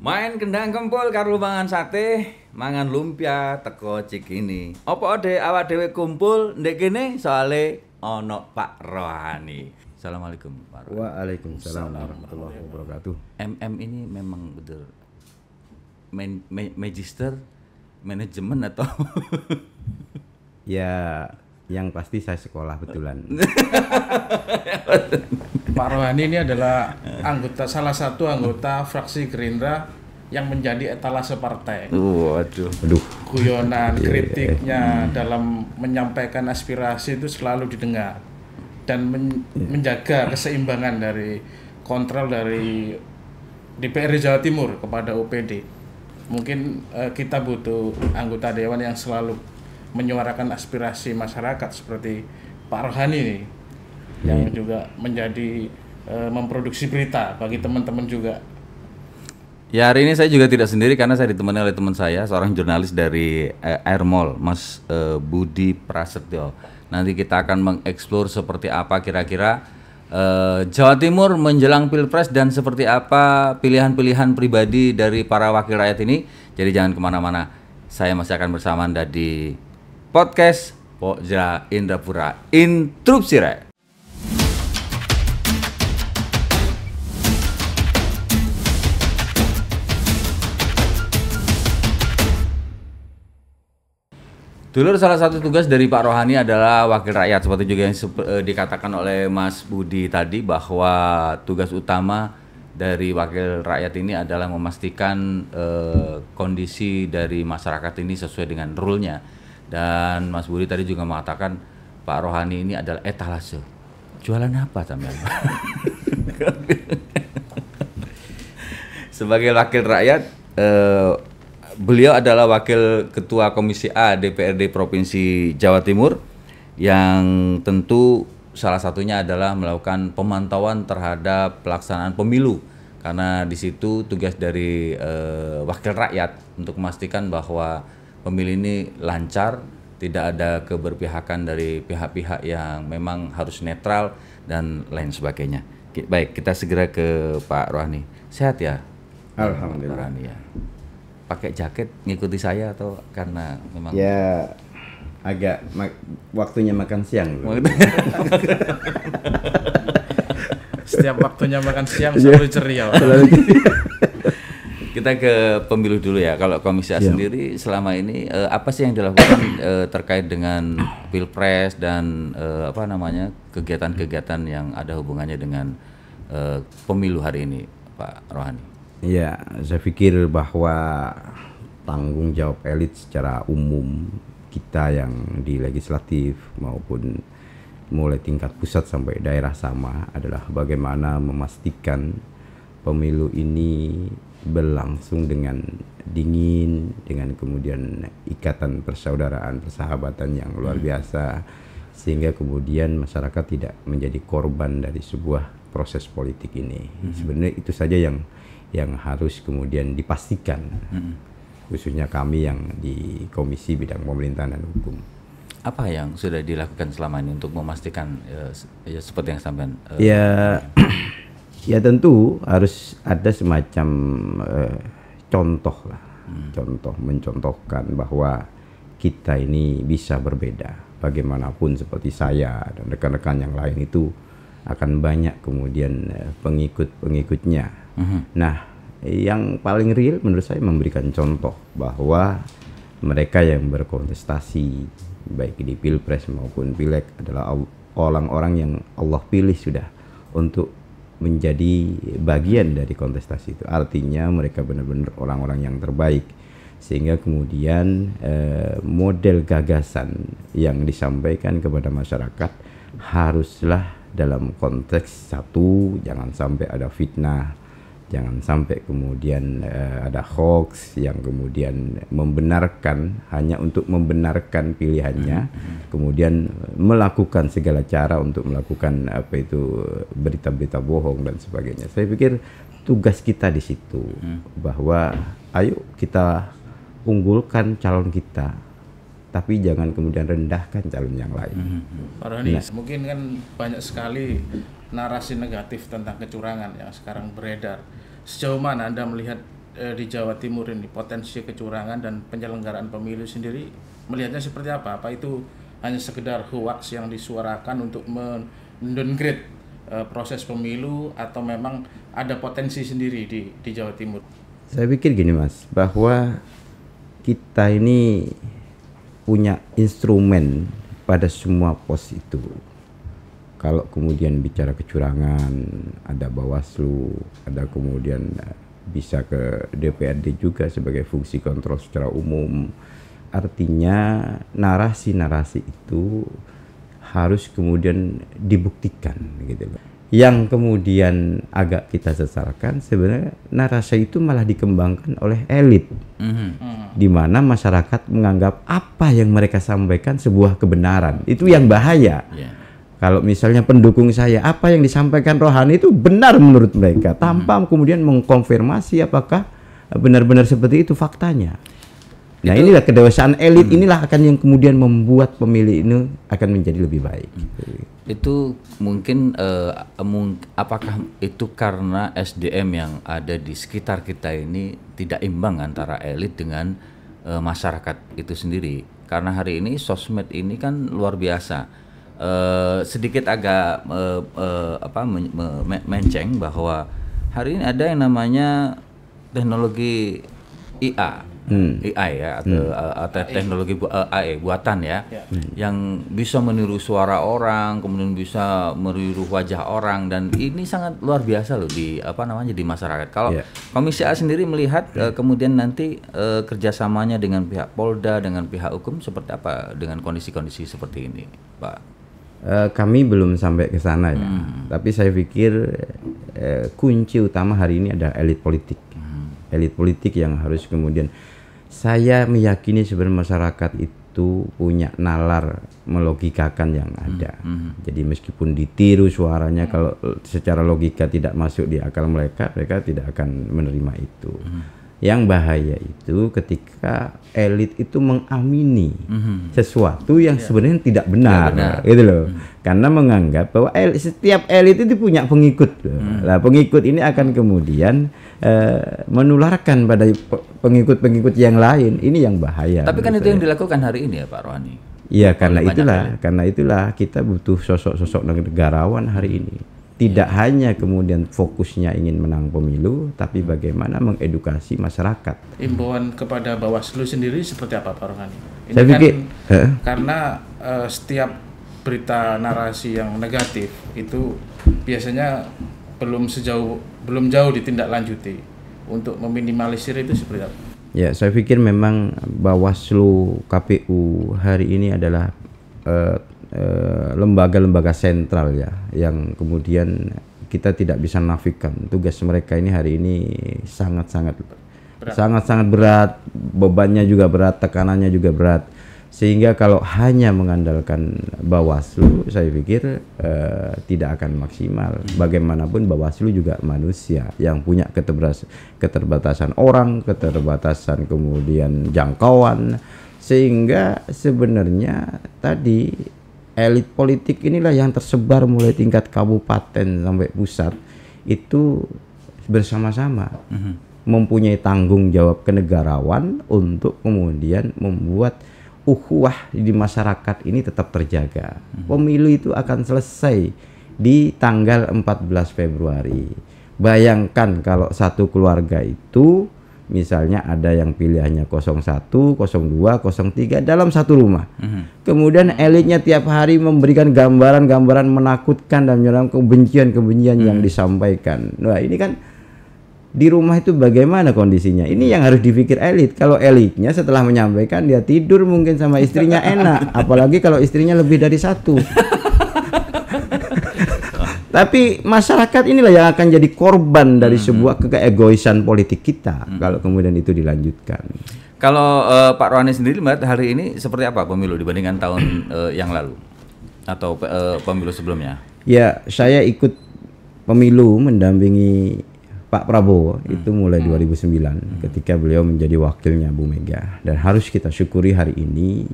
Main kendang kempul karo mangan sate, mangan lumpia teko Cikini. Apa ade awak dhewe kumpul ndek kene soale ana Pak Rohani. Assalamualaikum Pak Rohani. Waalaikumsalam warahmatullahi wabarakatuh. MM ini memang betul magister manajemen atau Ya, yang pasti saya sekolah betulan. Pak Rohani ini adalah salah satu anggota fraksi Gerindra yang menjadi etalase partai. waduh. Guyonan, kritiknya dalam menyampaikan aspirasi itu selalu didengar dan menjaga keseimbangan dari kontrol dari DPRD Jawa Timur kepada OPD. Mungkin kita butuh anggota dewan yang selalu menyuarakan aspirasi masyarakat seperti Pak Rohani ini, yang juga menjadi memproduksi berita bagi teman-teman juga. Ya, hari ini saya juga tidak sendiri karena saya ditemani oleh teman saya, seorang jurnalis dari Airmall, Mas Budi Prasetyo. Nanti kita akan mengeksplor seperti apa kira-kira Jawa Timur menjelang Pilpres dan seperti apa pilihan-pilihan pribadi dari para wakil rakyat ini. Jadi jangan kemana-mana, saya masih akan bersama Anda di podcast Pokja Indrapura Interupsi Rek. Dulur, salah satu tugas dari Pak Rohani adalah wakil rakyat, seperti juga yang dikatakan oleh Mas Budi tadi, bahwa tugas utama dari wakil rakyat ini adalah memastikan kondisi dari masyarakat ini sesuai dengan rule-nya. Dan Mas Budi tadi juga mengatakan Pak Rohani ini adalah etalase. Jualan apa sampean? Sebagai wakil rakyat, beliau adalah Wakil Ketua Komisi A DPRD Provinsi Jawa Timur yang tentu salah satunya adalah melakukan pemantauan terhadap pelaksanaan pemilu, karena di situ tugas dari wakil rakyat untuk memastikan bahwa pemilu ini lancar, tidak ada keberpihakan dari pihak-pihak yang memang harus netral dan lain sebagainya. Baik, kita segera ke Pak Rohani. Sehat ya? Alhamdulillah. Pak Rohani ya. Pakai jaket ngikuti saya atau karena memang Ya, agak waktunya makan siang. Setiap waktunya makan siang selalu ceria. Kita ke pemilu dulu ya. Kalau Komisi A sendiri selama ini apa sih yang dilakukan terkait dengan Pilpres dan kegiatan-kegiatan yang ada hubungannya dengan pemilu hari ini, Pak Rohani? Ya, saya pikir bahwa tanggung jawab elit secara umum kita yang di legislatif maupun mulai tingkat pusat sampai daerah sama adalah bagaimana memastikan pemilu ini berlangsung dengan dingin, dengan kemudian ikatan persaudaraan, persahabatan yang luar biasa, sehingga kemudian masyarakat tidak menjadi korban dari sebuah proses politik ini. Sebenarnya itu saja yang harus kemudian dipastikan, khususnya kami yang di Komisi Bidang Pemerintahan dan Hukum. Apa yang sudah dilakukan selama ini untuk memastikan ya seperti yang sampean? Ya tentu harus ada semacam contoh lah, contoh mencontohkan bahwa kita ini bisa berbeda. Bagaimanapun seperti saya dan rekan-rekan yang lain itu akan banyak kemudian pengikut-pengikutnya. Nah, yang paling real menurut saya memberikan contoh bahwa mereka yang berkontestasi baik di Pilpres maupun Pileg adalah orang-orang yang Allah pilih sudah untuk menjadi bagian dari kontestasi itu. Artinya mereka benar-benar orang-orang yang terbaik, sehingga kemudian model gagasan yang disampaikan kepada masyarakat haruslah dalam konteks satu, jangan sampai ada fitnah, jangan sampai kemudian ada hoax yang kemudian membenarkan hanya untuk membenarkan pilihannya, kemudian melakukan segala cara untuk melakukan berita-berita bohong dan sebagainya. Saya pikir tugas kita di situ bahwa ayo kita unggulkan calon kita, tapi jangan kemudian rendahkan calon yang lain. Pak Rohani, mungkin kan banyak sekali narasi negatif tentang kecurangan yang sekarang beredar. Sejauh mana Anda melihat di Jawa Timur ini, potensi kecurangan dan penyelenggaraan pemilu sendiri melihatnya seperti apa? Apa itu hanya sekedar hoax yang disuarakan untuk mendowngrade proses pemilu, atau memang ada potensi sendiri di Jawa Timur? Saya pikir gini Mas, bahwa kita ini punya instrumen pada semua pos itu. Kalau kemudian bicara kecurangan, ada Bawaslu, ada kemudian bisa ke DPRD juga sebagai fungsi kontrol secara umum. Artinya narasi-narasi itu harus kemudian dibuktikan gitu loh. Yang kemudian agak kita sesalkan sebenarnya narasi itu malah dikembangkan oleh elit, di mana masyarakat menganggap apa yang mereka sampaikan sebuah kebenaran. Itu yang bahaya. Kalau misalnya pendukung saya, apa yang disampaikan Rohani itu benar menurut mereka, tanpa kemudian mengkonfirmasi apakah benar-benar seperti itu faktanya. Nah, inilah kedewasaan elit, inilah akan yang kemudian membuat pemilih ini akan menjadi lebih baik. Itu mungkin apakah itu karena SDM yang ada di sekitar kita ini tidak imbang antara elit dengan masyarakat itu sendiri? Karena hari ini sosmed ini kan luar biasa. Sedikit agak menceng bahwa hari ini ada yang namanya teknologi IA. AI ya, atau teknologi AI buatan ya, yang bisa meniru suara orang, kemudian bisa meniru wajah orang, dan ini sangat luar biasa loh di di masyarakat. Kalau Komisi A sendiri melihat kemudian nanti kerjasamanya dengan pihak Polda, dengan pihak hukum seperti apa dengan kondisi-kondisi seperti ini, Pak? Kami belum sampai ke sana ya, tapi saya pikir kunci utama hari ini ada elit politik, elit politik yang harus kemudian. Saya meyakini sebenarnya masyarakat itu punya nalar melogikakan yang ada. Jadi meskipun ditiru suaranya, kalau secara logika tidak masuk di akal mereka, mereka tidak akan menerima itu. Yang bahaya itu ketika elit itu mengamini sesuatu yang sebenarnya tidak benar, gitu loh. Karena menganggap bahwa setiap elit itu punya pengikut. Nah, pengikut ini akan kemudian menularkan pada pengikut-pengikut yang lain. Ini yang bahaya. Tapi kan itu yang dilakukan hari ini ya Pak Rohani. Iya, karena itulah kita butuh sosok-sosok negarawan hari ini. Tidak hanya kemudian fokusnya ingin menang pemilu, tapi bagaimana mengedukasi masyarakat. Imbauan kepada Bawaslu sendiri seperti apa Pak Rohani? Ini Saya pikir, karena setiap berita narasi yang negatif itu biasanya belum jauh ditindaklanjuti. Untuk meminimalisir itu seperti apa? Ya, saya pikir memang Bawaslu, KPU hari ini adalah lembaga-lembaga sentral ya, yang kemudian kita tidak bisa nafikan tugas mereka ini hari ini sangat-sangat berat, bebannya juga berat, tekanannya juga berat, sehingga kalau hanya mengandalkan Bawaslu saya pikir tidak akan maksimal. Bagaimanapun Bawaslu juga manusia yang punya keterbatasan orang, keterbatasan kemudian jangkauan, sehingga sebenarnya tadi elit politik inilah yang tersebar mulai tingkat kabupaten sampai pusat itu bersama-sama mempunyai tanggung jawab kenegarawan untuk kemudian membuat ukhuwah di masyarakat ini tetap terjaga. Pemilu itu akan selesai di tanggal 14 Februari. Bayangkan kalau satu keluarga itu misalnya ada yang pilihannya 01, 02, 03 dalam satu rumah. Kemudian elitnya tiap hari memberikan gambaran-gambaran menakutkan dan menyerang kebencian-kebencian yang disampaikan. Nah, ini kan di rumah itu bagaimana kondisinya? Ini yang harus dipikir elit. Kalau elitnya setelah menyampaikan dia tidur mungkin sama istrinya enak, apalagi kalau istrinya lebih dari satu. Tapi masyarakat inilah yang akan jadi korban dari sebuah keegoisan politik kita kalau kemudian itu dilanjutkan. Kalau Pak Rohani sendiri melihat hari ini seperti apa pemilu dibandingkan tahun yang lalu atau pemilu sebelumnya? Ya, saya ikut pemilu mendampingi Pak Prabowo itu mulai 2009 ketika beliau menjadi wakilnya Bu Mega, dan harus kita syukuri hari ini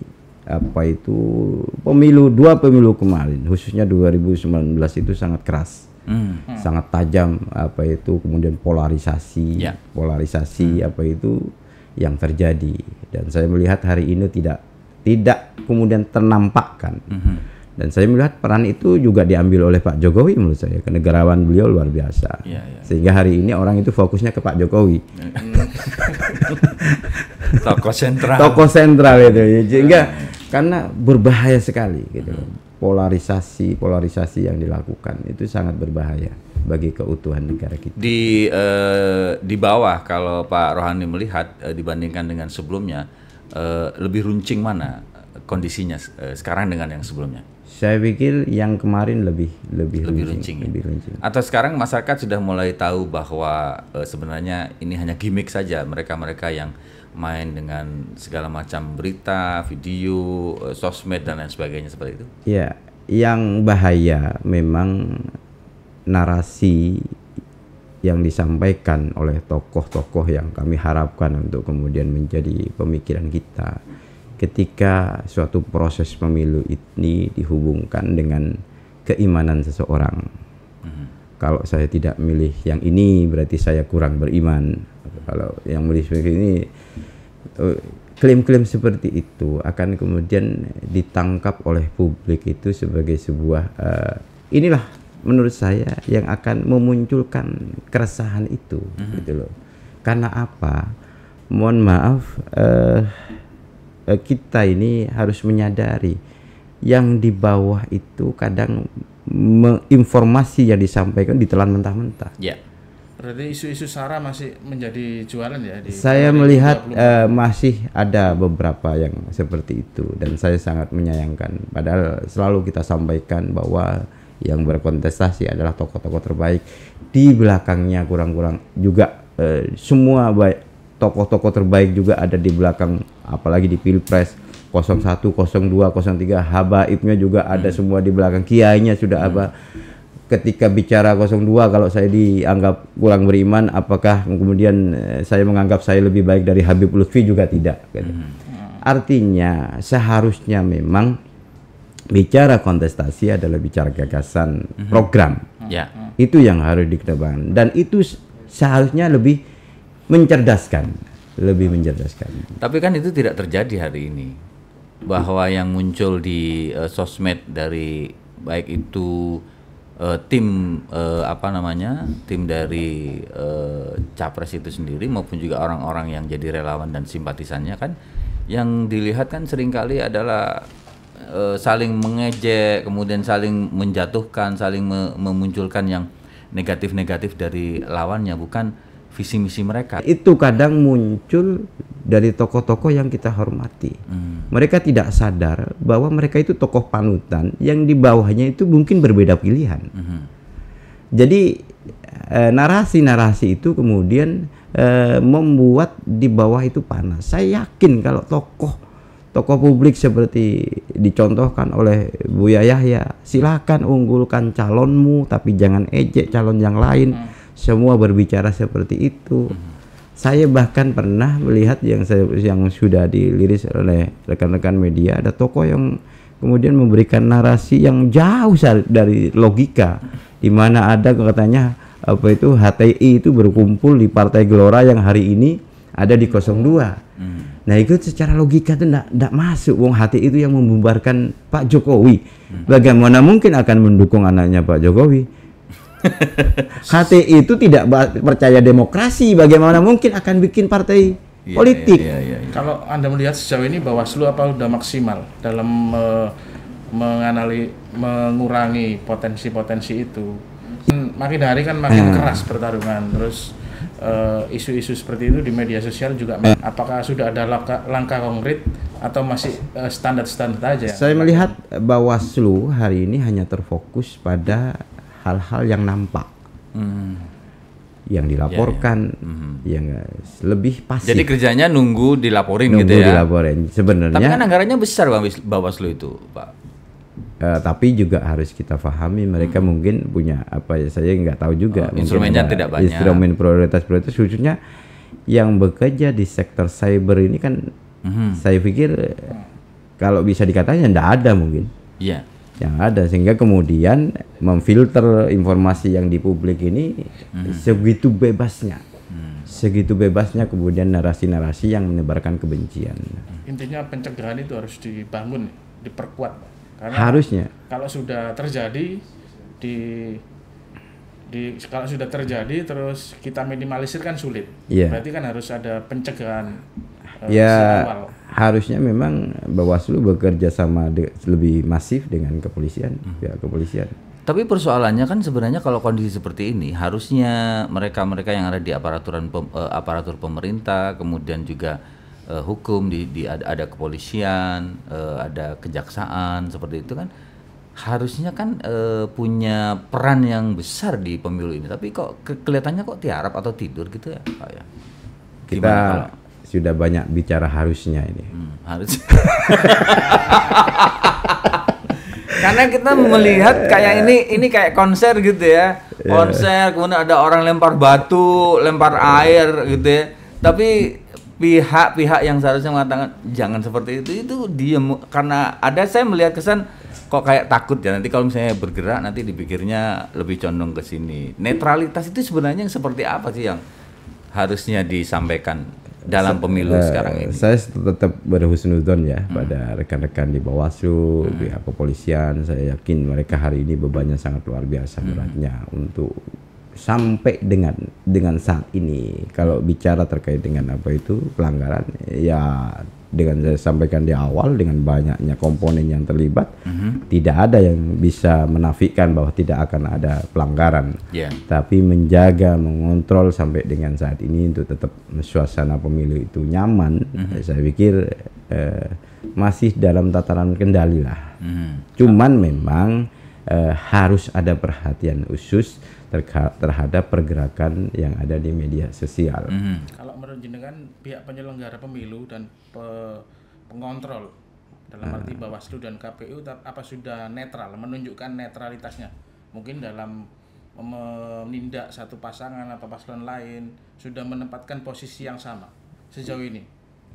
dua pemilu kemarin khususnya 2019 itu sangat keras. sangat tajam apa itu, kemudian polarisasi Ya. apa itu yang terjadi, dan saya melihat hari ini tidak kemudian ternampakkan. Dan saya melihat peran itu juga diambil oleh Pak Jokowi, menurut saya kenegarawan beliau luar biasa. Ya, ya. Sehingga hari ini orang itu fokusnya ke Pak Jokowi. Tokoh sentral. Tokoh sentral itu ya. Sehingga karena berbahaya sekali gitu. Polarisasi yang dilakukan itu sangat berbahaya bagi keutuhan negara kita. Di bawah kalau Pak Rohani melihat dibandingkan dengan sebelumnya, lebih runcing mana kondisinya sekarang dengan yang sebelumnya? Saya pikir yang kemarin lebih runcing. lebih runcing. Atau sekarang masyarakat sudah mulai tahu bahwa sebenarnya ini hanya gimmick saja, mereka yang main dengan segala macam berita, video, sosmed dan lain sebagainya seperti itu. Ya, yang bahaya memang narasi yang disampaikan oleh tokoh-tokoh yang kami harapkan untuk kemudian menjadi pemikiran kita ketika suatu proses pemilu ini dihubungkan dengan keimanan seseorang. Kalau saya tidak milih yang ini berarti saya kurang beriman. Kalau yang milih seperti ini, klaim-klaim seperti itu akan kemudian ditangkap oleh publik itu sebagai sebuah inilah menurut saya yang akan memunculkan keresahan itu, gitu loh. Karena apa? Mohon maaf, kita ini harus menyadari yang di bawah itu kadang informasi yang disampaikan ditelan mentah-mentah. Ya. Berarti isu-isu SARA masih menjadi jualan ya? Saya melihat masih ada beberapa yang seperti itu, dan saya sangat menyayangkan. Padahal selalu kita sampaikan bahwa yang berkontestasi adalah tokoh-tokoh terbaik. Di belakangnya kurang-kurang juga semua baik tokoh-tokoh terbaik juga ada di belakang, apalagi di Pilpres 01, 02, 03, habaibnya juga ada semua di belakang, kiainya sudah apa. Ketika bicara 02, kalau saya dianggap kurang beriman, apakah kemudian saya menganggap saya lebih baik dari Habib Lutfi? Juga tidak, gitu. Artinya seharusnya memang bicara kontestasi adalah bicara gagasan, program. Ya. Itu yang harus dikedepankan, dan itu seharusnya lebih mencerdaskan. Tapi kan itu tidak terjadi hari ini, bahwa yang muncul di sosmed dari baik itu tim tim dari capres itu sendiri maupun juga orang-orang yang jadi relawan dan simpatisannya, kan yang dilihat kan seringkali adalah saling mengejek, kemudian saling menjatuhkan, saling memunculkan yang negatif-negatif dari lawannya, bukan visi misi mereka. Itu kadang muncul dari tokoh-tokoh yang kita hormati. Mereka tidak sadar bahwa mereka itu tokoh panutan yang di bawahnya itu mungkin berbeda pilihan. Jadi narasi-narasi itu kemudian membuat di bawah itu panas. Saya yakin kalau tokoh publik seperti dicontohkan oleh Buya Yahya, silakan unggulkan calonmu tapi jangan ejek calon yang lain. Semua berbicara seperti itu. Saya bahkan pernah melihat yang sudah diliris oleh rekan-rekan media, ada tokoh yang kemudian memberikan narasi yang jauh dari logika, di mana ada katanya HTI itu berkumpul di Partai Gelora yang hari ini ada di 02. Nah itu secara logika itu tidak masuk. Wong HTI itu yang membubarkan Pak Jokowi. Bagaimana mungkin akan mendukung anaknya Pak Jokowi? HTI itu tidak percaya demokrasi, bagaimana mungkin akan bikin partai politik? Kalau Anda melihat sejauh ini Bawaslu apa sudah maksimal dalam mengurangi potensi-potensi itu? Makin hari kan makin keras pertarungan, terus isu-isu seperti itu di media sosial juga. Apakah sudah ada langkah konkret atau masih standar-standar aja? Saya melihat Bawaslu hari ini hanya terfokus pada hal-hal yang nampak, yang dilaporkan, yang lebih pasif. Jadi kerjanya nunggu dilaporin gitu ya? Dilaporin. Sebenarnya. Tapi kan anggarannya besar Bawaslu itu, Pak. Tapi juga harus kita pahami mereka mungkin punya apa ya, saya nggak tahu juga. Instrumennya tidak banyak. Instrumen prioritas khususnya yang bekerja di sektor cyber ini kan, saya pikir kalau bisa dikatakan tidak ada mungkin. Iya. yang ada, sehingga kemudian memfilter informasi yang di publik ini segitu bebasnya kemudian narasi-narasi yang menebarkan kebencian. Intinya pencegahan itu harus dibangun, diperkuat, karena Harusnya kalau sudah terjadi kalau sudah terjadi terus kita minimalisir kan sulit. Iya. Berarti kan harus ada pencegahan ya awal. harusnya memang Bawaslu bekerja sama lebih masif dengan kepolisian, pihak kepolisian. Tapi persoalannya kan sebenarnya kalau kondisi seperti ini harusnya mereka-mereka yang ada di aparatur pemerintah, kemudian juga hukum ada kepolisian, ada kejaksaan seperti itu kan harusnya kan punya peran yang besar di pemilu ini. Tapi kok kelihatannya kok tiarap atau tidur gitu ya, Pak ya. Kita sudah banyak bicara harusnya ini. Harus. Karena kita melihat kayak ini kayak konser gitu ya. Konser kemudian ada orang lempar batu, lempar air gitu ya. Tapi pihak-pihak yang seharusnya mengatakan jangan seperti itu diam, karena saya melihat kesan kok kayak takut ya nanti kalau misalnya bergerak nanti dipikirnya lebih condong ke sini. Netralitas itu sebenarnya seperti apa sih yang harusnya disampaikan dalam pemilu sekarang ini? Saya tetap berhusnudzon ya pada rekan-rekan di Bawaslu, pihak kepolisian. Saya yakin mereka hari ini bebannya sangat luar biasa beratnya untuk sampai dengan saat ini. Kalau bicara terkait dengan apa itu pelanggaran, ya dengan saya sampaikan di awal, dengan banyaknya komponen yang terlibat, tidak ada yang bisa menafikan bahwa tidak akan ada pelanggaran. Tapi menjaga, mengontrol sampai dengan saat ini untuk tetap suasana pemilu itu nyaman, saya pikir masih dalam tataran kendali lah. Cuman memang harus ada perhatian khusus terhadap pergerakan yang ada di media sosial. Kalau menurut jenengan pihak penyelenggara pemilu dan pengontrol dalam arti Bawaslu dan KPU apa sudah netral, menunjukkan netralitasnya? Mungkin dalam menindak satu pasangan atau paslon lain sudah menempatkan posisi yang sama sejauh ini?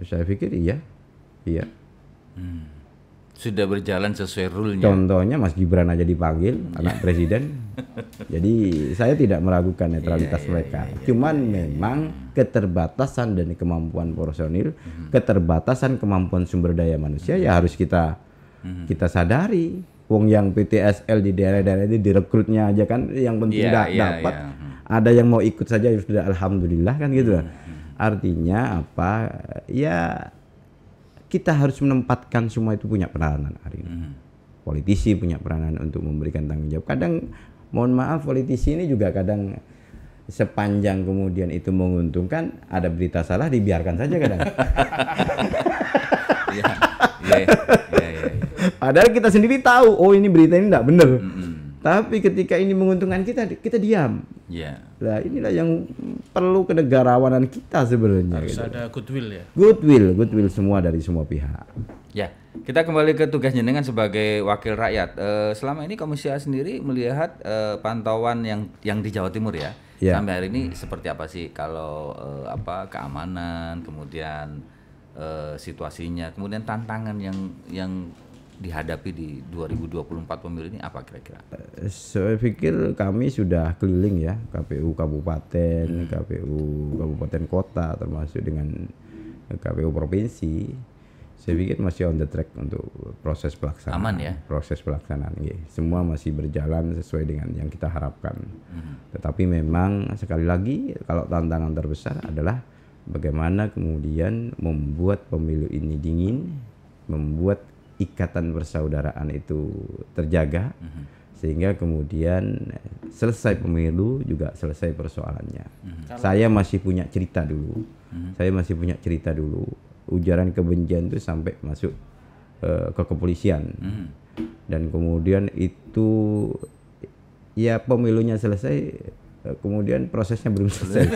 Saya pikir iya. Sudah berjalan sesuai rule-nya. Contohnya Mas Gibran aja dipanggil anak presiden. Jadi saya tidak meragukan netralitas mereka. Cuman memang keterbatasan dan kemampuan personil, keterbatasan kemampuan sumber daya manusia ya harus kita sadari. Wong yang PTSL di daerah-daerah ini direkrutnya aja kan yang penting dapat. Ada yang mau ikut saja sudah alhamdulillah kan gitu. Artinya apa? Ya kita harus menempatkan semua itu punya peranan hari ini. Politisi punya peranan untuk memberikan tanggung jawab. Kadang mohon maaf politisi ini juga kadang sepanjang kemudian itu menguntungkan, ada berita salah dibiarkan saja kadang. Iya. Padahal kita sendiri tahu, oh ini berita ini tidak benar. Tapi ketika ini menguntungkan kita diam. Nah inilah yang perlu kenegarawanan kita sebenarnya. Harus ada goodwill ya. Goodwill semua dari semua pihak. Ya, kita kembali ke tugas jenengan sebagai wakil rakyat. Selama ini Komisi A sendiri melihat pantauan yang di Jawa Timur ya. Sampai hari ini seperti apa sih kalau keamanan, kemudian situasinya, kemudian tantangan yang dihadapi di 2024 pemilu ini apa kira-kira? Saya pikir kami sudah keliling ya, KPU kabupaten, KPU kabupaten kota, termasuk dengan KPU provinsi. Saya pikir masih on the track untuk proses pelaksanaan. Aman ya? Proses pelaksanaan, ya. Semua masih berjalan sesuai dengan yang kita harapkan. Tetapi memang sekali lagi kalau tantangan terbesar adalah bagaimana kemudian membuat pemilu ini dingin, membuat ikatan persaudaraan itu terjaga, sehingga kemudian selesai pemilu juga selesai persoalannya. Saya masih punya cerita dulu. Ujaran kebencian itu sampai masuk ke kepolisian. Dan kemudian itu ya pemilunya selesai, kemudian prosesnya belum selesai.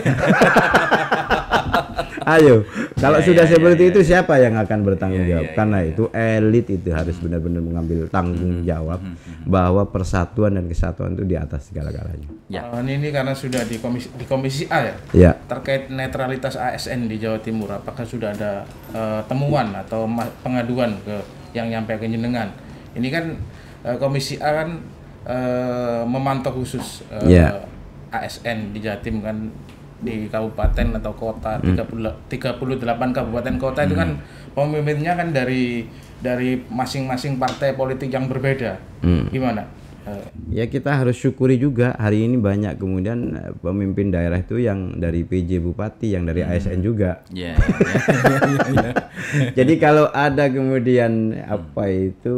Ayo, kalau sudah seperti itu siapa yang akan bertanggung jawab? Karena itu elit itu harus benar-benar mengambil tanggung jawab bahwa persatuan dan kesatuan itu di atas segala-galanya. Ini karena sudah di komisi A ya. Terkait netralitas ASN di Jawa Timur, apakah sudah ada temuan atau pengaduan yang nyampe ke jenengan? Ini kan Komisi A kan memantau khusus ASN di Jatim kan, di kabupaten atau kota 38 kabupaten kota itu kan pemimpinnya kan dari masing-masing partai politik yang berbeda. Gimana? Ya kita harus syukuri juga hari ini banyak kemudian pemimpin daerah itu yang dari PJ Bupati, yang dari ASN juga. Jadi kalau ada kemudian apa itu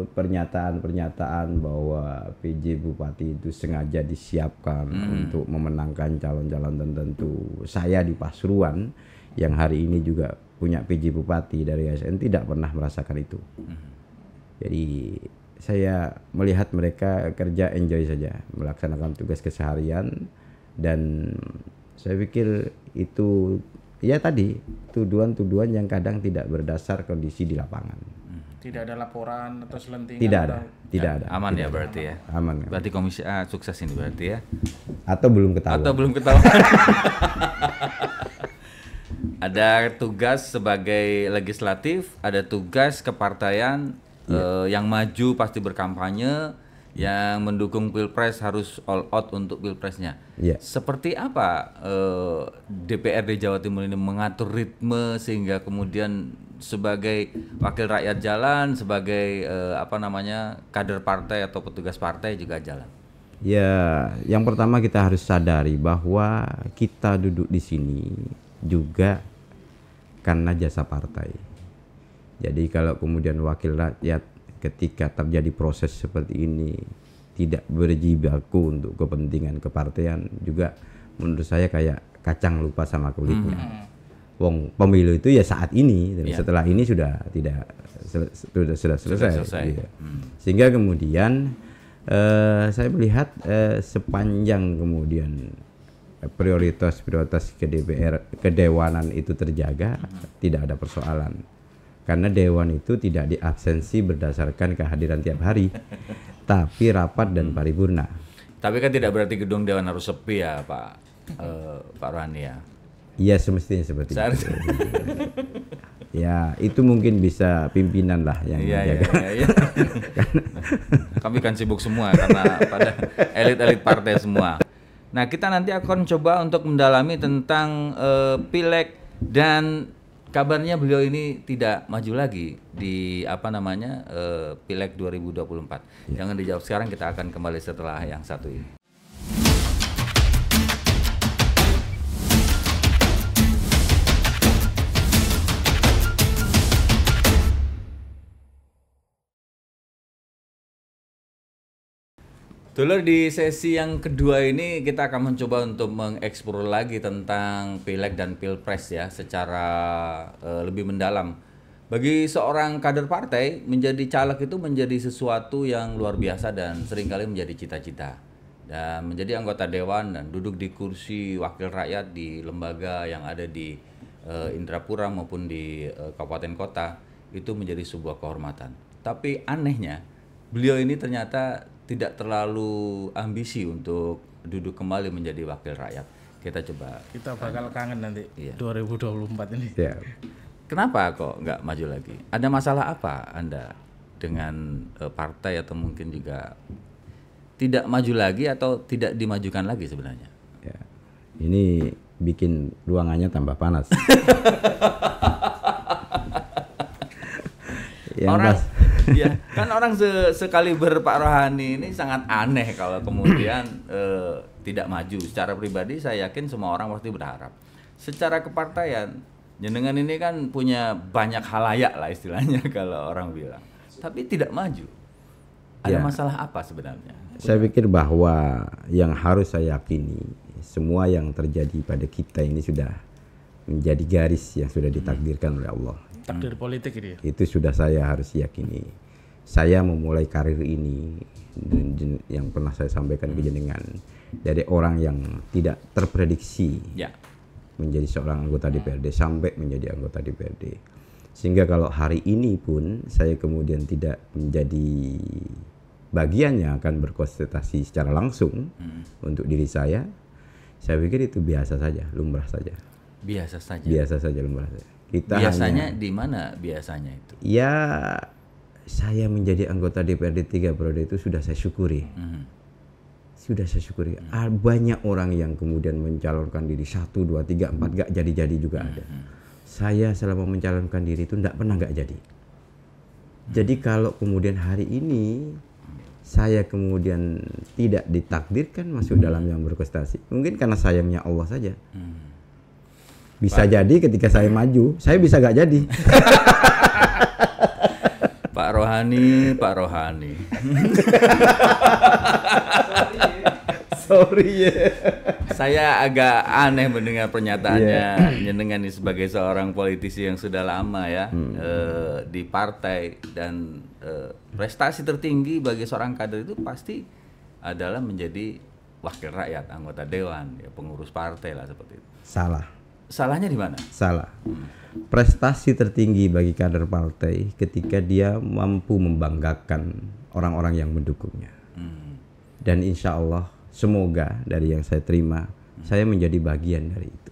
pernyataan-pernyataan bahwa PJ Bupati itu sengaja disiapkan untuk memenangkan calon-calon tertentu, saya di Pasuruan yang hari ini juga punya PJ Bupati dari ASN tidak pernah merasakan itu. Jadi saya melihat mereka kerja enjoy saja, melaksanakan tugas keseharian, dan saya pikir itu ya tadi tuduhan-tuduhan yang kadang tidak berdasar kondisi di lapangan. Tidak ada laporan atau selentingan? Tidak ada. Aman ya berarti ya. Aman. Berarti Komisi A sukses ini berarti ya. Atau belum ketahuan. Ada tugas sebagai legislatif, ada tugas kepartaian. Yang maju pasti berkampanye, yang mendukung pilpres harus all out untuk pilpresnya. Seperti apa DPRD Jawa Timur ini mengatur ritme sehingga kemudian sebagai wakil rakyat jalan, sebagai kader partai atau petugas partai juga jalan? Ya, yang pertama kita harus sadari bahwa kita duduk di sini juga karena jasa partai. Jadi kalau kemudian wakil rakyat ketika terjadi proses seperti ini tidak berjibaku untuk kepentingan kepartean, juga menurut saya kayak kacang lupa sama kulitnya. Wong pemilu itu ya saat ini, dan setelah ini sudah tidak sudah selesai. Gitu. Sehingga kemudian saya melihat sepanjang kemudian prioritas kedewanan itu terjaga, tidak ada persoalan. Karena dewan itu tidak diabsensi berdasarkan kehadiran tiap hari, tapi rapat dan paripurna. Tapi kan tidak berarti gedung dewan harus sepi ya Pak Rohani ya? Iya semestinya seperti itu. Ya itu mungkin bisa pimpinan lah yang menjaga. Iya. Kami kan sibuk semua karena pada elit-elit partai semua. Nah kita nanti akan coba untuk mendalami tentang Pileg, dan kabarnya beliau ini tidak maju lagi di Pileg 2024. Jangan dijawab sekarang, kita akan kembali setelah yang satu ini. Dulur, di sesi yang kedua ini kita akan mencoba untuk mengeksplor lagi tentang Pileg dan Pilpres ya secara lebih mendalam. Bagi seorang kader partai, menjadi caleg itu menjadi sesuatu yang luar biasa dan seringkali menjadi cita-cita. Dan menjadi anggota dewan dan duduk di kursi wakil rakyat di lembaga yang ada di Indrapura maupun di kabupaten kota itu menjadi sebuah kehormatan. Tapi anehnya, beliau ini ternyata tidak terlalu ambisi untuk duduk kembali menjadi wakil rakyat. Kita bakal kangen nanti 2024 ini. Ya. Kenapa kok nggak maju lagi? Ada masalah apa Anda dengan partai, atau mungkin juga tidak maju lagi atau tidak dimajukan lagi sebenarnya? Ya. Ini bikin ruangannya tambah panas. Orang sekaliber Pak Rohani ini sangat aneh kalau kemudian tidak maju. Secara pribadi saya yakin semua orang pasti berharap. Secara kepartaian, jenengan ini kan punya banyak halayak lah istilahnya kalau orang bilang. Tapi tidak maju. Ada masalah apa sebenarnya? Saya pikir bahwa yang harus saya yakini, semua yang terjadi pada kita ini sudah menjadi garis yang sudah ditakdirkan oleh Allah. Takdir politik ini. Itu sudah saya harus yakini. Saya memulai karir ini yang pernah saya sampaikan ke jenengan, dari orang yang tidak terprediksi menjadi seorang anggota DPRD sampai menjadi anggota DPRD. Sehingga kalau hari ini pun saya kemudian tidak menjadi bagian yang akan berkonsultasi secara langsung untuk diri saya pikir itu biasa saja, lumrah saja. Biasa saja. Biasa saja, lumrah saja. Kita biasanya di mana biasanya itu? Ya saya menjadi anggota DPRD 3 periode itu sudah saya syukuri. Sudah saya syukuri. Banyak orang yang kemudian mencalonkan diri 1, 2, 3, 4 gak jadi-jadi juga ada. Saya selama mencalonkan diri itu tidak pernah gak jadi. Jadi kalau kemudian hari ini saya kemudian tidak ditakdirkan masuk dalam yang berprestasi, mungkin karena sayangnya Allah saja. Bisa jadi ketika saya maju, saya bisa gak jadi. Pak Rohani. Sorry ya. Saya agak aneh mendengar pernyataannya jenengan ini sebagai seorang politisi yang sudah lama ya di partai, dan prestasi tertinggi bagi seorang kader itu pasti adalah menjadi wakil rakyat, anggota dewan, ya, pengurus partai lah seperti itu. Salah. Salahnya di mana? Salah. Prestasi tertinggi bagi kader partai ketika dia mampu membanggakan orang-orang yang mendukungnya. Dan insya Allah semoga dari yang saya terima, saya menjadi bagian dari itu.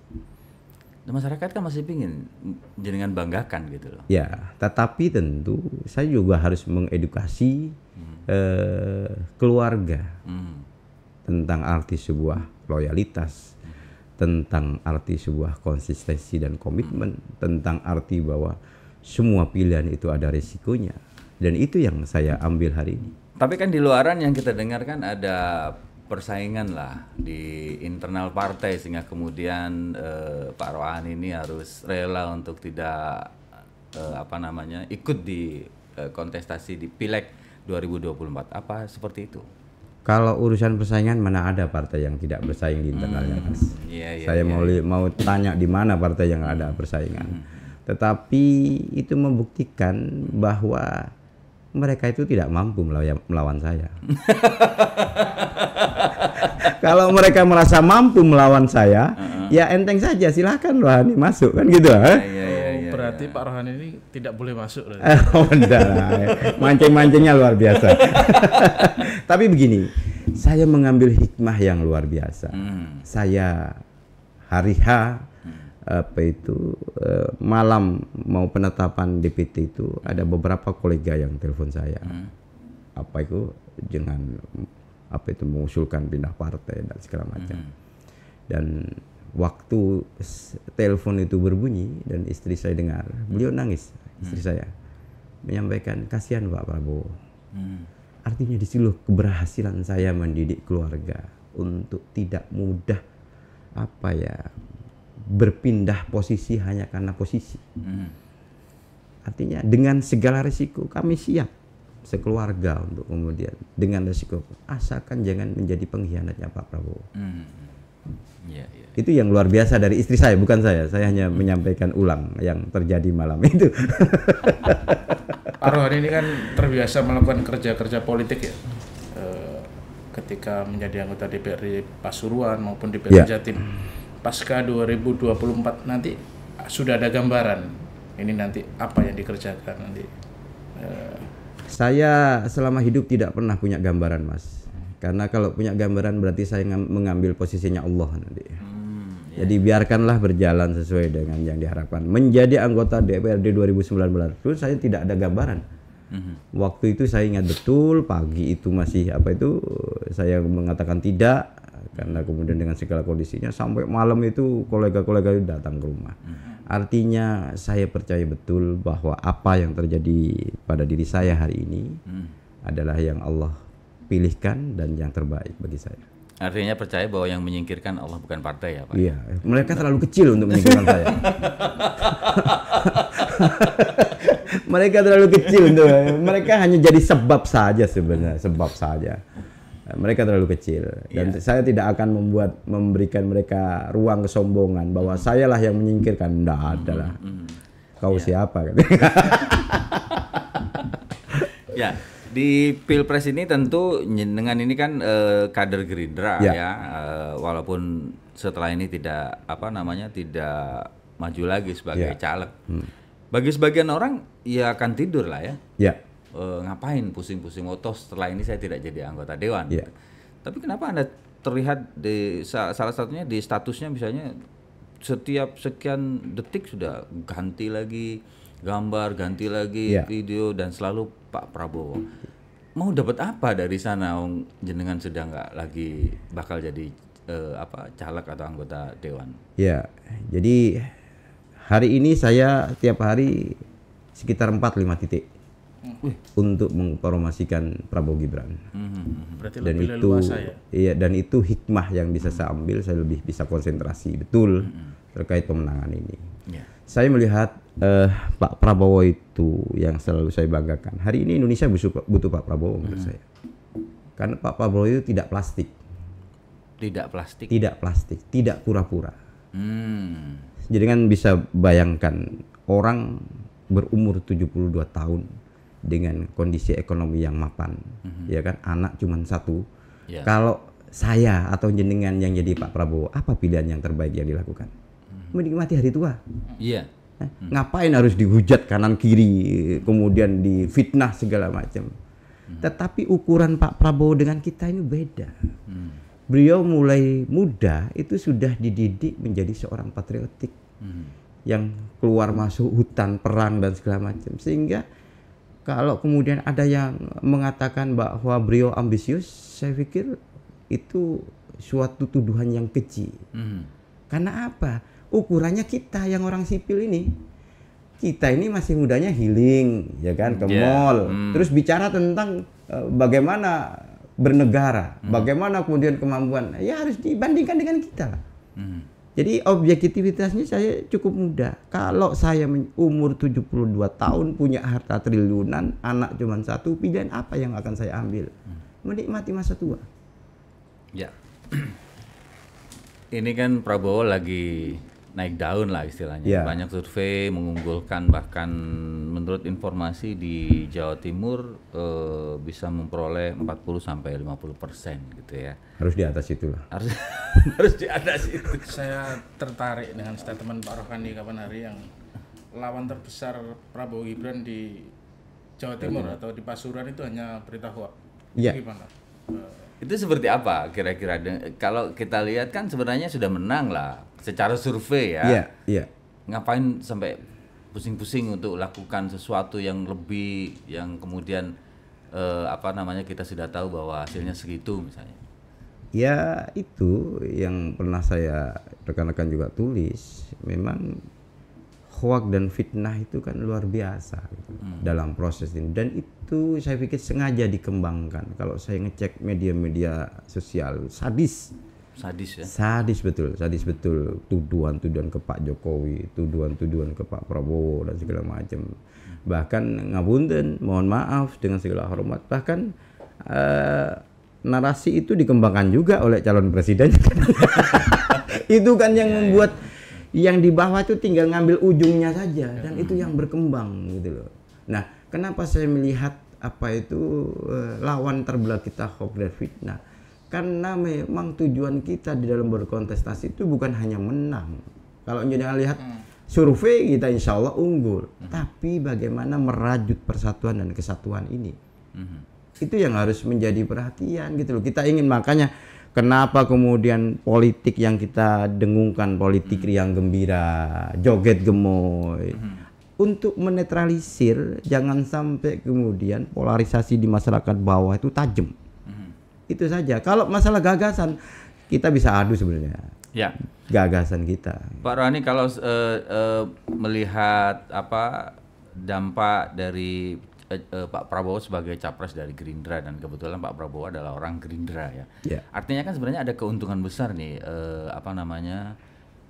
Dan masyarakat kan masih pingin jenengan banggakan gitu loh. Ya, tetapi tentu saya juga harus mengedukasi keluarga tentang arti sebuah loyalitas, tentang arti sebuah konsistensi dan komitmen, tentang arti bahwa semua pilihan itu ada risikonya. Dan itu yang saya ambil hari ini. Tapi kan di luaran yang kita dengar kan ada persaingan lah di internal partai, sehingga kemudian Pak Rohani ini harus rela untuk tidak ikut di kontestasi di Pileg 2024. Apa seperti itu? Kalau urusan persaingan, mana ada partai yang tidak bersaing di internalnya, Mas? Saya mau tanya di mana partai yang ada persaingan. Tetapi itu membuktikan bahwa mereka itu tidak mampu melawan saya. Kalau mereka merasa mampu melawan saya, ya enteng saja, silahkan Rohani masuk, kan gitu. Berarti Pak Rohani ini tidak boleh masuk. Mancing-mancingnya luar biasa. Tapi begini, saya mengambil hikmah yang luar biasa. Saya hari H malam mau penetapan DPT itu ada beberapa kolega yang telepon saya. Mengusulkan pindah partai dan segala macam. Dan waktu telepon itu berbunyi dan istri saya dengar, beliau nangis. Istri saya menyampaikan, kasihan Pak Prabowo. Artinya di situ keberhasilan saya mendidik keluarga untuk tidak mudah berpindah posisi hanya karena posisi. Artinya dengan segala risiko kami siap sekeluarga untuk kemudian dengan risiko, asalkan jangan menjadi pengkhianatnya Pak Prabowo. Itu yang luar biasa dari istri saya, bukan saya. Saya hanya menyampaikan ulang yang terjadi malam itu. Pak Rohani ini kan terbiasa melakukan kerja-kerja politik ya. Ketika menjadi anggota DPRD Pasuruan maupun DPRD Jatim. Pasca 2024 nanti sudah ada gambaran ini nanti apa yang dikerjakan nanti. Saya selama hidup tidak pernah punya gambaran, Mas. Karena kalau punya gambaran berarti saya mengambil posisinya Allah nanti. Jadi biarkanlah berjalan sesuai dengan yang diharapkan. Menjadi anggota DPRD 2019 itu saya tidak ada gambaran. Waktu itu saya ingat betul, pagi itu masih saya mengatakan tidak. Karena kemudian dengan segala kondisinya sampai malam itu kolega-kolega datang ke rumah. Artinya saya percaya betul bahwa apa yang terjadi pada diri saya hari ini adalah yang Allah pilihkan dan yang terbaik bagi saya. Artinya percaya bahwa yang menyingkirkan Allah bukan partai ya Pak? Iya, mereka terlalu kecil untuk menyingkirkan saya. Mereka terlalu kecil mereka hanya jadi sebab saja sebenarnya, sebab saja. Mereka terlalu kecil dan saya tidak akan memberikan mereka ruang kesombongan bahwa sayalah yang menyingkirkan. Tidak ada lah. Kau siapa? Ya, di Pilpres ini tentu dengan ini kan kader Gerindra ya, walaupun setelah ini tidak tidak maju lagi sebagai caleg. Bagi sebagian orang ya akan tidur lah ya. Ngapain pusing-pusing otos, setelah ini saya tidak jadi anggota dewan. Tapi kenapa Anda terlihat di salah satunya di statusnya misalnya setiap sekian detik sudah ganti lagi, gambar, ganti lagi video, dan selalu Pak Prabowo. Mau dapat apa dari sana? Jenengan sedang nggak lagi bakal jadi caleg atau anggota dewan? Ya, jadi hari ini saya tiap hari sekitar 4-5 titik untuk mempromosikan Prabowo Gibran. Berarti Dan lebih itu, leluasa ya? iya, dan itu hikmah yang bisa saya ambil. Saya lebih bisa konsentrasi betul terkait pemenangan ini. Yeah. Saya melihat Pak Prabowo itu yang selalu saya banggakan. Hari ini Indonesia butuh Pak Prabowo menurut saya. Karena Pak Prabowo itu tidak plastik. Tidak plastik? Tidak plastik, tidak pura-pura. Jadi kan bisa bayangkan orang berumur 72 tahun dengan kondisi ekonomi yang mapan, ya kan, anak cuma 1. Kalau saya atau jenengan yang jadi Pak Prabowo, apa pilihan yang terbaik yang dilakukan? Menikmati hari tua. Iya. Ngapain harus dihujat kanan kiri, kemudian difitnah segala macam. Tetapi ukuran Pak Prabowo dengan kita ini beda. Beliau mulai muda itu sudah dididik menjadi seorang patriotik yang keluar masuk hutan, perang dan segala macam. Sehingga kalau kemudian ada yang mengatakan bahwa beliau ambisius, saya pikir itu suatu tuduhan yang keji. Karena apa? Ukurannya kita yang orang sipil ini, kita ini masih mudanya healing, ya kan, ke mall. Terus bicara tentang bagaimana bernegara, bagaimana kemudian kemampuan, ya harus dibandingkan dengan kita lah. Jadi objektivitasnya saya cukup muda. Kalau saya umur 72 tahun, punya harta triliunan, anak cuma 1, pilihan apa yang akan saya ambil? Menikmati masa tua. Ya. Ini kan Prabowo lagi naik daun lah istilahnya. Ya. Banyak survei mengunggulkan, bahkan menurut informasi di Jawa Timur bisa memperoleh 40-50% gitu ya. Harus di atas itulah. Harus di atas itu. Saya tertarik dengan statement Pak Rohani kapan hari yang lawan terbesar Prabowo Gibran di Jawa Timur atau di Pasuruan itu hanya berita hoax. Iya. Gimana? Itu seperti apa kira-kira? Kalau kita lihat kan sebenarnya sudah menang lah secara survei ya. Iya, iya. Ngapain sampai pusing-pusing untuk lakukan sesuatu yang lebih, yang kemudian kita sudah tahu bahwa hasilnya segitu misalnya. Ya itu yang pernah saya rekan-rekan juga tulis. Memang hoak dan fitnah itu kan luar biasa gitu, dalam proses ini. Dan itu saya pikir sengaja dikembangkan. Kalau saya ngecek media-media sosial, sadis ya? Sadis betul. Tuduhan-tuduhan ke Pak Jokowi, tuduhan-tuduhan ke Pak Prabowo dan segala macam. Bahkan ngapunten, mohon maaf dengan segala hormat. Bahkan narasi itu dikembangkan juga oleh calon presiden. Itu kan yang membuat yang di bawah itu tinggal ngambil ujungnya saja, dan itu yang berkembang gitu loh. Nah, kenapa saya melihat apa itu lawan terbelah kita hoax dan fitnah? Karena memang tujuan kita di dalam berkontestasi itu bukan hanya menang. Kalau jangan lihat survei kita insya Allah unggul, tapi bagaimana merajut persatuan dan kesatuan ini. Itu yang harus menjadi perhatian gitu loh. Kita ingin, makanya kenapa kemudian politik yang kita dengungkan, politik riang gembira, joget gemoy, untuk menetralisir jangan sampai kemudian polarisasi di masyarakat bawah itu tajam. Itu saja. Kalau masalah gagasan kita bisa adu sebenarnya. Ya. Gagasan kita. Pak Rohani, kalau melihat dampak dari Pak Prabowo sebagai capres dari Gerindra, dan kebetulan Pak Prabowo adalah orang Gerindra ya. Artinya kan sebenarnya ada keuntungan besar nih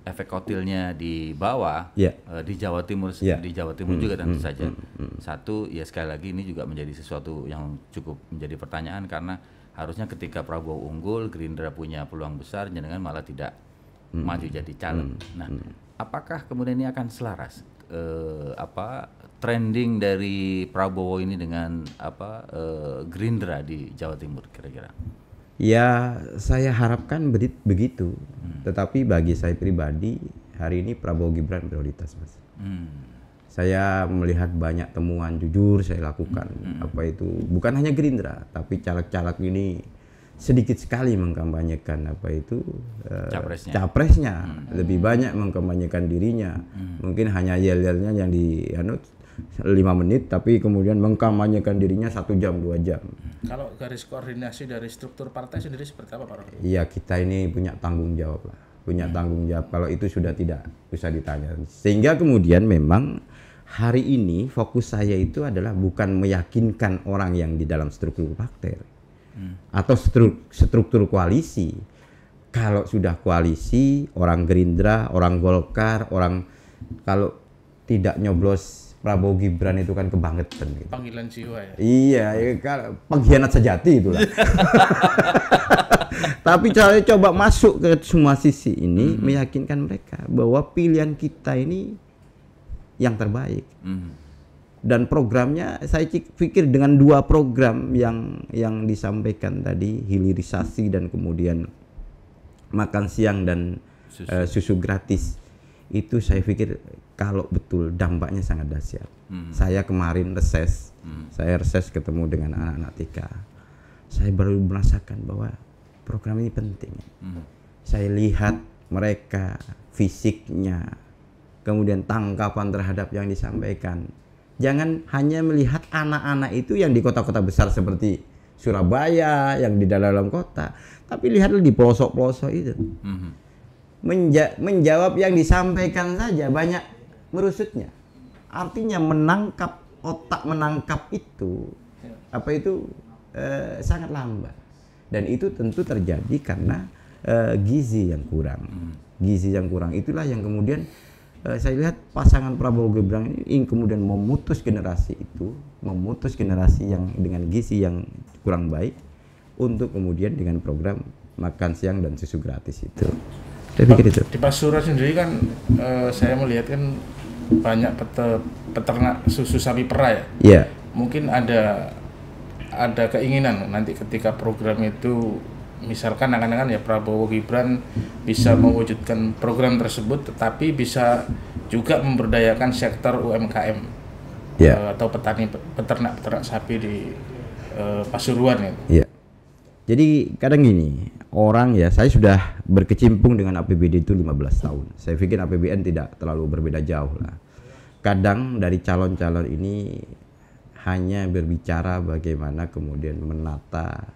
efek kotilnya di bawah di Jawa Timur, di Jawa Timur juga tentu saja. Satu, ya sekali lagi ini juga menjadi sesuatu yang cukup menjadi pertanyaan, karena harusnya ketika Prabowo unggul, Gerindra punya peluang besar, jangan malah tidak maju jadi caleg. Nah, apakah kemudian ini akan selaras trending dari Prabowo ini dengan Gerindra di Jawa Timur kira-kira? Ya, saya harapkan begitu. Tetapi bagi saya pribadi, hari ini Prabowo Gibran prioritas, Mas. Saya melihat banyak temuan, jujur saya lakukan. Apa itu, bukan hanya Gerindra, tapi caleg-caleg ini sedikit sekali mengkampanyekan apa itu capresnya. Lebih banyak mengkampanyekan dirinya. Mungkin hanya yel-yelnya yang di 5 menit, tapi kemudian mengkampanyekan dirinya 1 jam 2 jam. Kalau garis koordinasi dari struktur partai sendiri seperti apa, Pak Rocky? Iya, kita ini punya tanggung jawab lah, punya tanggung jawab. Kalau itu sudah tidak usah ditanya. Sehingga kemudian memang hari ini fokus saya itu adalah bukan meyakinkan orang yang di dalam struktur partai atau struktur koalisi. Kalau sudah koalisi, orang Gerindra, orang Golkar, orang kalau tidak nyoblos Prabowo Gibran itu kan kebangetan gitu. Panggilan jiwa ya? Iya, pengkhianat sejati itulah. Tapi saya coba masuk ke semua sisi ini, meyakinkan mereka bahwa pilihan kita ini yang terbaik. Dan programnya saya pikir dengan 2 program yang disampaikan tadi, hilirisasi dan kemudian makan siang dan susu gratis, itu saya pikir kalau betul dampaknya sangat dahsyat. Saya kemarin reses, saya reses ketemu dengan anak-anak TK. Saya baru merasakan bahwa program ini penting. Saya lihat mereka fisiknya, kemudian tangkapan terhadap yang disampaikan. Jangan hanya melihat anak-anak itu yang di kota-kota besar seperti Surabaya, yang di dalam kota, tapi lihatlah di pelosok-pelosok itu. Menjawab yang disampaikan saja banyak merusutnya. Artinya menangkap, otak menangkap itu sangat lambat. Dan itu tentu terjadi karena gizi yang kurang. Gizi yang kurang itulah yang kemudian saya lihat pasangan Prabowo Gibran ini kemudian memutus generasi yang dengan gizi yang kurang baik untuk kemudian dengan program makan siang dan susu gratis itu. Saya pikir itu. Di Pasuruan sendiri kan saya melihat kan banyak peternak susu sapi perah ya. Iya. Mungkin ada keinginan nanti ketika program itu misalkan angan-angan ya Prabowo Gibran bisa mewujudkan program tersebut, tetapi bisa juga memberdayakan sektor UMKM atau peternak sapi di Pasuruan ya. Iya. Jadi kadang gini, orang ya, saya sudah berkecimpung dengan APBD itu 15 tahun. Saya pikir APBN tidak terlalu berbeda jauh lah. Kadang dari calon-calon ini hanya berbicara bagaimana kemudian menata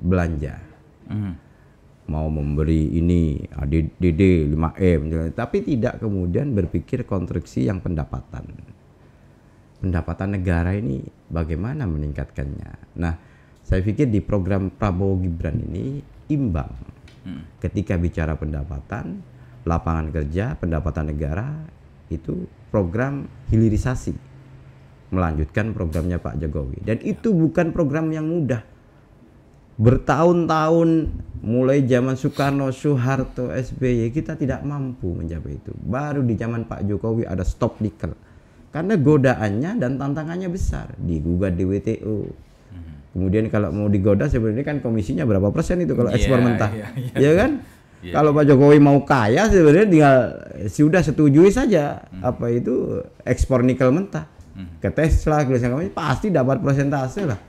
belanja. Mau memberi ini ADD 5M, tapi tidak kemudian berpikir konstruksi yang pendapatan negara ini bagaimana meningkatkannya. Nah, saya pikir di program Prabowo Gibran ini imbang. Ketika bicara pendapatan, lapangan kerja, pendapatan negara, itu program hilirisasi. Melanjutkan programnya Pak Jokowi. Dan itu bukan program yang mudah. Bertahun-tahun mulai zaman Soekarno, Soeharto, SBY kita tidak mampu mencapai itu. Baru di zaman Pak Jokowi ada stop nikel. Karena godaannya dan tantangannya besar. Digugat di WTO. Kemudian kalau mau digoda sebenarnya kan komisinya berapa persen itu kalau ekspor mentah. Ya kan? Kalau Pak Jokowi mau kaya sebenarnya tinggal sudah setujui saja apa itu ekspor nikel mentah. Ke Tesla, pasti dapat persentase lah.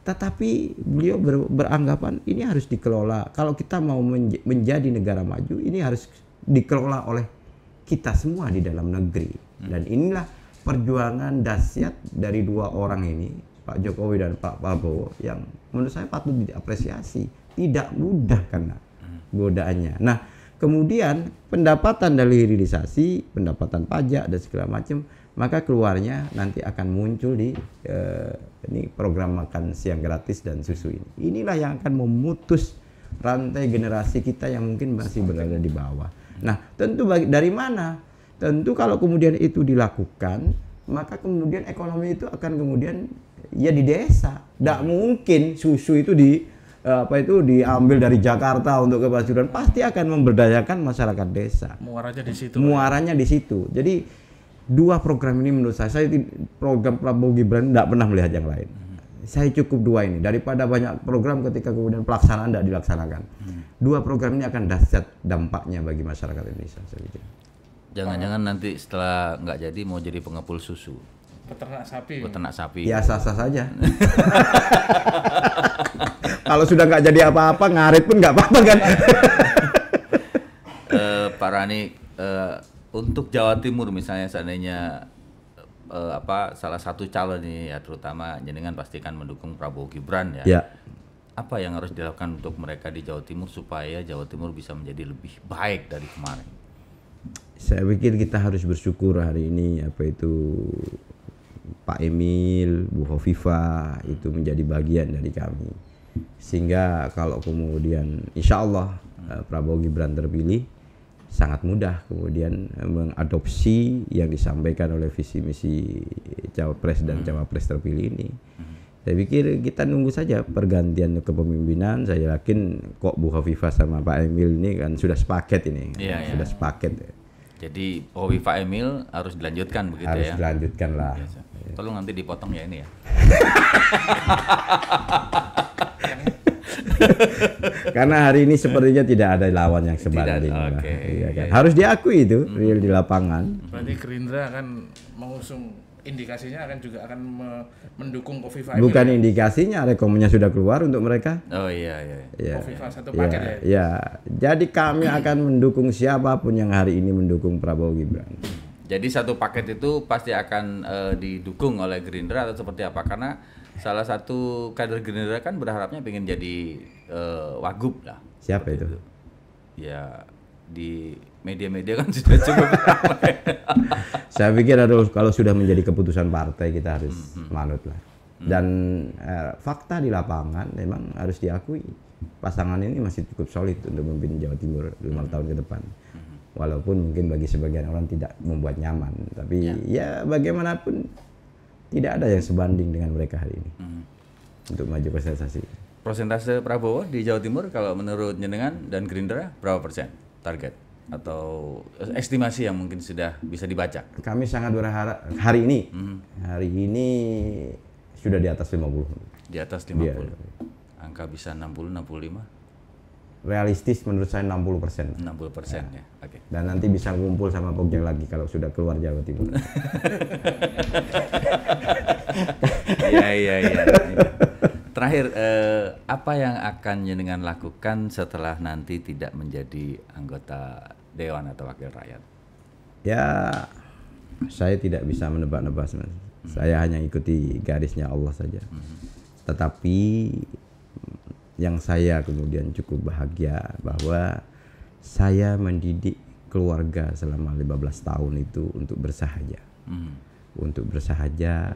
Tetapi beliau beranggapan ini harus dikelola. Kalau kita mau menjadi negara maju, ini harus dikelola oleh kita semua di dalam negeri. Dan inilah perjuangan dahsyat dari 2 orang ini, Pak Jokowi dan Pak Prabowo, yang menurut saya patut diapresiasi. Tidak mudah karena godaannya. Nah, kemudian pendapatan dari hilirisasi, pendapatan pajak dan segala macam, maka keluarnya nanti akan muncul di ini program makan siang gratis dan susu ini. Inilah yang akan memutus rantai generasi kita yang mungkin masih berada di bawah. Nah, tentu dari mana? Tentu kalau kemudian itu dilakukan, maka kemudian ekonomi itu akan kemudian ya di desa. Tidak mungkin susu itu diambil dari Jakarta untuk ke Pasuruan, pasti akan memberdayakan masyarakat desa. Muaranya di situ. Jadi 2 program ini menurut saya program Prabowo Gibran tidak pernah melihat yang lain. Saya cukup 2 ini daripada banyak program ketika kemudian pelaksanaan tidak dilaksanakan. 2 program ini akan dahsyat dampaknya bagi masyarakat Indonesia, saya pikir. Jangan-jangan nanti setelah nggak jadi mau jadi pengepul susu. peternak sapi. peternak sapi. Ya sah-sah saja. Kalau sudah nggak jadi apa-apa, ngarit pun nggak apa-apa kan. Pak Rani, untuk Jawa Timur misalnya seandainya salah satu calon ini ya, terutama jenengan pastikan mendukung Prabowo Gibran ya. Ya. Apa yang harus dilakukan untuk mereka di Jawa Timur supaya Jawa Timur bisa menjadi lebih baik dari kemarin? Saya pikir kita harus bersyukur hari ini Pak Emil, Bu Hovifah itu menjadi bagian dari kami. Sehingga kalau kemudian insya Allah Prabowo Gibran terpilih, sangat mudah kemudian mengadopsi yang disampaikan oleh visi misi Cawapres dan Cawapres terpilih ini. Saya pikir kita nunggu saja pergantian kepemimpinan. Saya yakin kok Bu Hovifah sama Pak Emil ini kan sudah sepaket ini. Sudah sepaket. Jadi Hovifah Emil harus dilanjutkan begitu harus ya? Harus dilanjutkan lah. Tolong nanti dipotong ya ini ya. Karena hari ini sepertinya tidak ada lawan yang sebanding. Okay. Kan? Harus diakui itu real di lapangan. Berarti Gerindra akan mengusung, indikasinya juga akan mendukung Hovifah. Bukan indikasinya, rekomendasinya sudah keluar untuk mereka. Oh iya. Hovifah satu paket ya. Ya, jadi kami akan mendukung siapapun yang hari ini mendukung Prabowo Gibran. Jadi satu paket itu pasti akan didukung oleh Gerindra atau seperti apa? Karena salah satu kader Gerindra kan berharapnya pengen jadi wagub lah. Siapa itu? Ya di media-media kan sudah cukup ramai. Saya pikir kalau sudah menjadi keputusan partai kita harus manut lah. Dan fakta di lapangan memang harus diakui pasangan ini masih cukup solid untuk memimpin Jawa Timur 5 tahun ke depan. Walaupun mungkin bagi sebagian orang tidak membuat nyaman, tapi ya bagaimanapun tidak ada yang sebanding dengan mereka hari ini untuk maju kontestasi. Persentase Prabowo di Jawa Timur kalau menurut jenengan dan Gerindra berapa persen target atau estimasi yang mungkin sudah bisa dibaca? Kami sangat berharap hari ini sudah di atas 50. Di atas 50. Angka bisa 60, 65? Realistis menurut saya 60%. 60% ya. Oke. Dan nanti bisa ngumpul sama Pogja lagi kalau sudah keluar Jawa Timur. Iya. Terakhir, apa yang akan jenengan lakukan setelah nanti tidak menjadi anggota Dewan atau Wakil Rakyat? Ya, saya tidak bisa menebak-nebak, Mas. Saya hanya ikuti garisnya Allah saja. Tetapi yang saya kemudian cukup bahagia bahwa saya mendidik keluarga selama 15 tahun itu untuk bersahaja. Untuk bersahaja,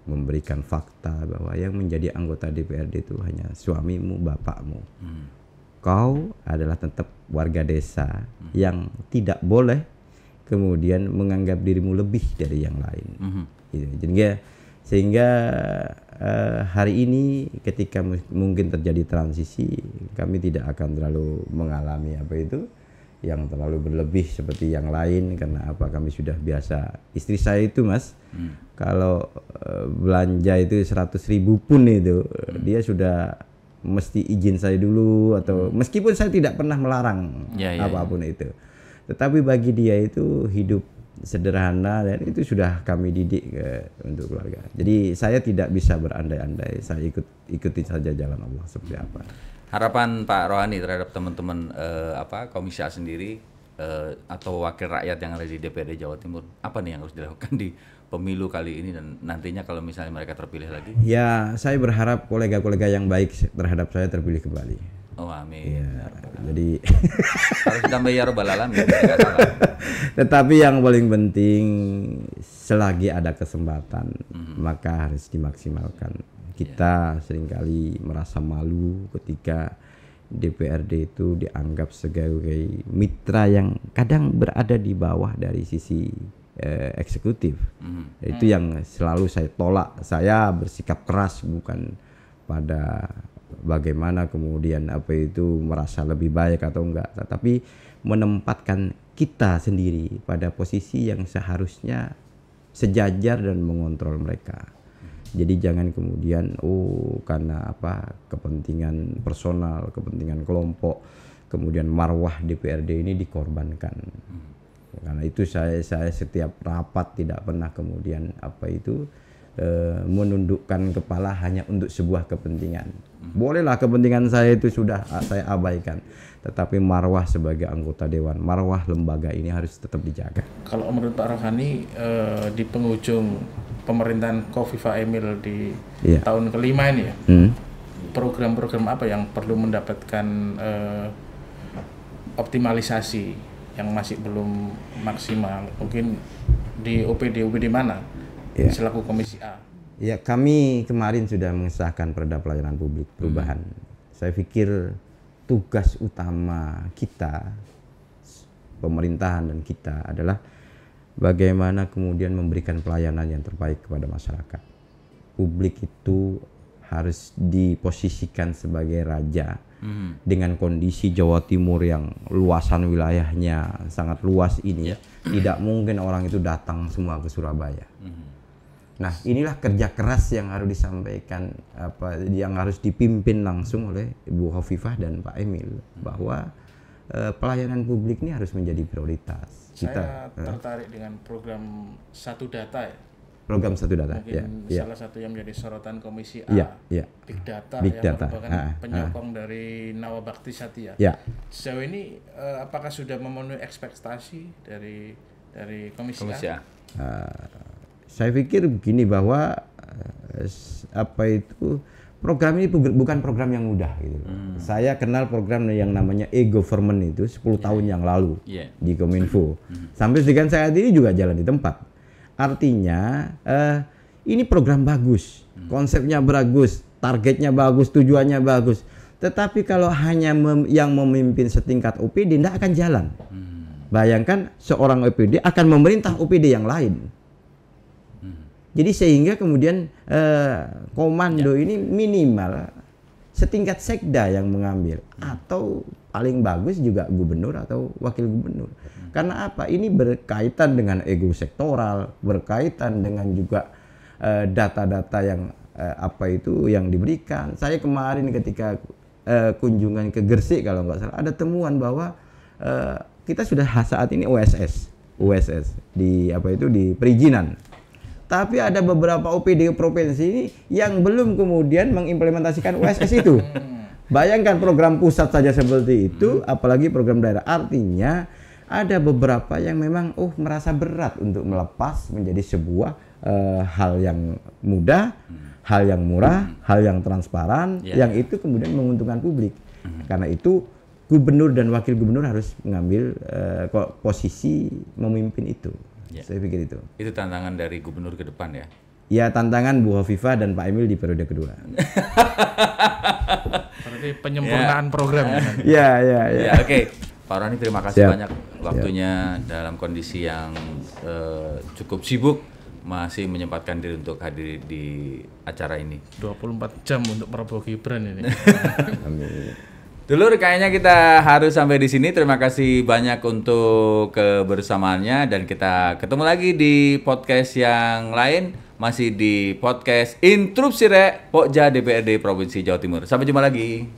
memberikan fakta bahwa yang menjadi anggota DPRD itu hanya suamimu, bapakmu. Kau adalah tetap warga desa yang tidak boleh kemudian menganggap dirimu lebih dari yang lain. Sehingga hari ini ketika mungkin terjadi transisi, kami tidak akan terlalu mengalami yang terlalu berlebih seperti yang lain. Karena kami sudah biasa. Istri saya itu, Mas, kalau belanja itu 100.000 pun itu dia sudah mesti izin saya dulu, atau meskipun saya tidak pernah melarang apapun itu, tetapi bagi dia itu hidup sederhana dan itu sudah kami didik untuk keluarga. Jadi saya tidak bisa berandai-andai, saya ikuti saja jalan Allah seperti apa. Harapan Pak Rohani terhadap teman-teman Komisi A sendiri atau wakil rakyat yang ada di DPRD Jawa Timur, apa nih yang harus dilakukan di pemilu kali ini dan nantinya kalau misalnya mereka terpilih lagi? Ya, saya berharap kolega-kolega yang baik terhadap saya terpilih kembali. Oh amin. Ya, jadi harus ditambah ya robbal alamin. Tetapi yang paling penting selagi ada kesempatan maka harus dimaksimalkan. Kita seringkali merasa malu ketika DPRD itu dianggap sebagai mitra yang kadang berada di bawah dari sisi eksekutif. Itu yang selalu saya tolak. Saya bersikap keras bukan pada bagaimana kemudian merasa lebih baik atau enggak, tetapi menempatkan kita sendiri pada posisi yang seharusnya sejajar dan mengontrol mereka. Jadi jangan kemudian karena kepentingan personal, kepentingan kelompok, kemudian marwah DPRD ini dikorbankan. Karena itu saya setiap rapat tidak pernah kemudian menundukkan kepala hanya untuk sebuah kepentingan. Bolehlah kepentingan saya itu sudah saya abaikan, tetapi marwah sebagai anggota dewan, marwah lembaga ini harus tetap dijaga. Kalau menurut Pak Rohani di penghujung pemerintahan Khofifah Emil di tahun kelima ini ya, program-program apa yang perlu mendapatkan optimalisasi yang masih belum maksimal? Mungkin di OPD mana? Selaku Komisi A. Ya, kami kemarin sudah mengesahkan Perda Pelayanan Publik Perubahan. Saya pikir tugas utama kita, pemerintahan dan kita adalah bagaimana kemudian memberikan pelayanan yang terbaik kepada masyarakat. Publik itu harus diposisikan sebagai raja dengan kondisi Jawa Timur yang luasan wilayahnya sangat luas ini. Tidak mungkin orang itu datang semua ke Surabaya. Nah, inilah kerja keras yang harus disampaikan, yang harus dipimpin langsung oleh Ibu Khofifah dan Pak Emil, bahwa pelayanan publik ini harus menjadi prioritas. Saya tertarik dengan program Satu Data ya. Program Satu Data. Mungkin salah satu yang menjadi sorotan Komisi A, Big Data, Big yang Data. merupakan penyokong dari Nawabakti Satya. Sejauh ini apakah sudah memenuhi ekspektasi dari Komisi A? Saya pikir begini, bahwa program ini bukan program yang mudah gitu. Saya kenal program yang namanya e-government itu 10 tahun yang lalu di Kominfo. Sampai dengan saat ini juga jalan di tempat. Artinya ini program bagus, konsepnya bagus, targetnya bagus, tujuannya bagus. Tetapi kalau hanya yang memimpin setingkat OPD tidak akan jalan. Bayangkan seorang OPD akan memerintah OPD yang lain. Jadi sehingga kemudian komando ini minimal setingkat sekda yang mengambil, atau paling bagus juga gubernur atau wakil gubernur. Karena apa? Ini berkaitan dengan ego sektoral, berkaitan dengan juga data-data yang yang diberikan. Saya kemarin ketika kunjungan ke Gresik kalau nggak salah, ada temuan bahwa kita sudah saat ini USS di di perizinan. Tapi ada beberapa OPD provinsi ini yang belum kemudian mengimplementasikan USS itu. Bayangkan program pusat saja seperti itu, apalagi program daerah. Artinya ada beberapa yang memang merasa berat untuk melepas menjadi sebuah hal yang mudah, hal yang murah, hal yang transparan, yang itu kemudian menguntungkan publik. Karena itu gubernur dan wakil gubernur harus mengambil posisi memimpin itu. Saya pikir itu. Itu tantangan dari gubernur ke depan ya? Ya, tantangan Bu Khofifah dan Pak Emil di periode kedua. Berarti penyempurnaan program. Ya, oke. Pak Rohani, terima kasih banyak waktunya dalam kondisi yang cukup sibuk, masih menyempatkan diri untuk hadir di acara ini. 24 jam untuk Prabowo Gibran ini. Amin. Dulur, kayaknya kita harus sampai di sini. Terima kasih banyak untuk kebersamaannya, dan kita ketemu lagi di podcast yang lain, masih di podcast Interupsi Rek Pokja DPRD Provinsi Jawa Timur. Sampai jumpa lagi.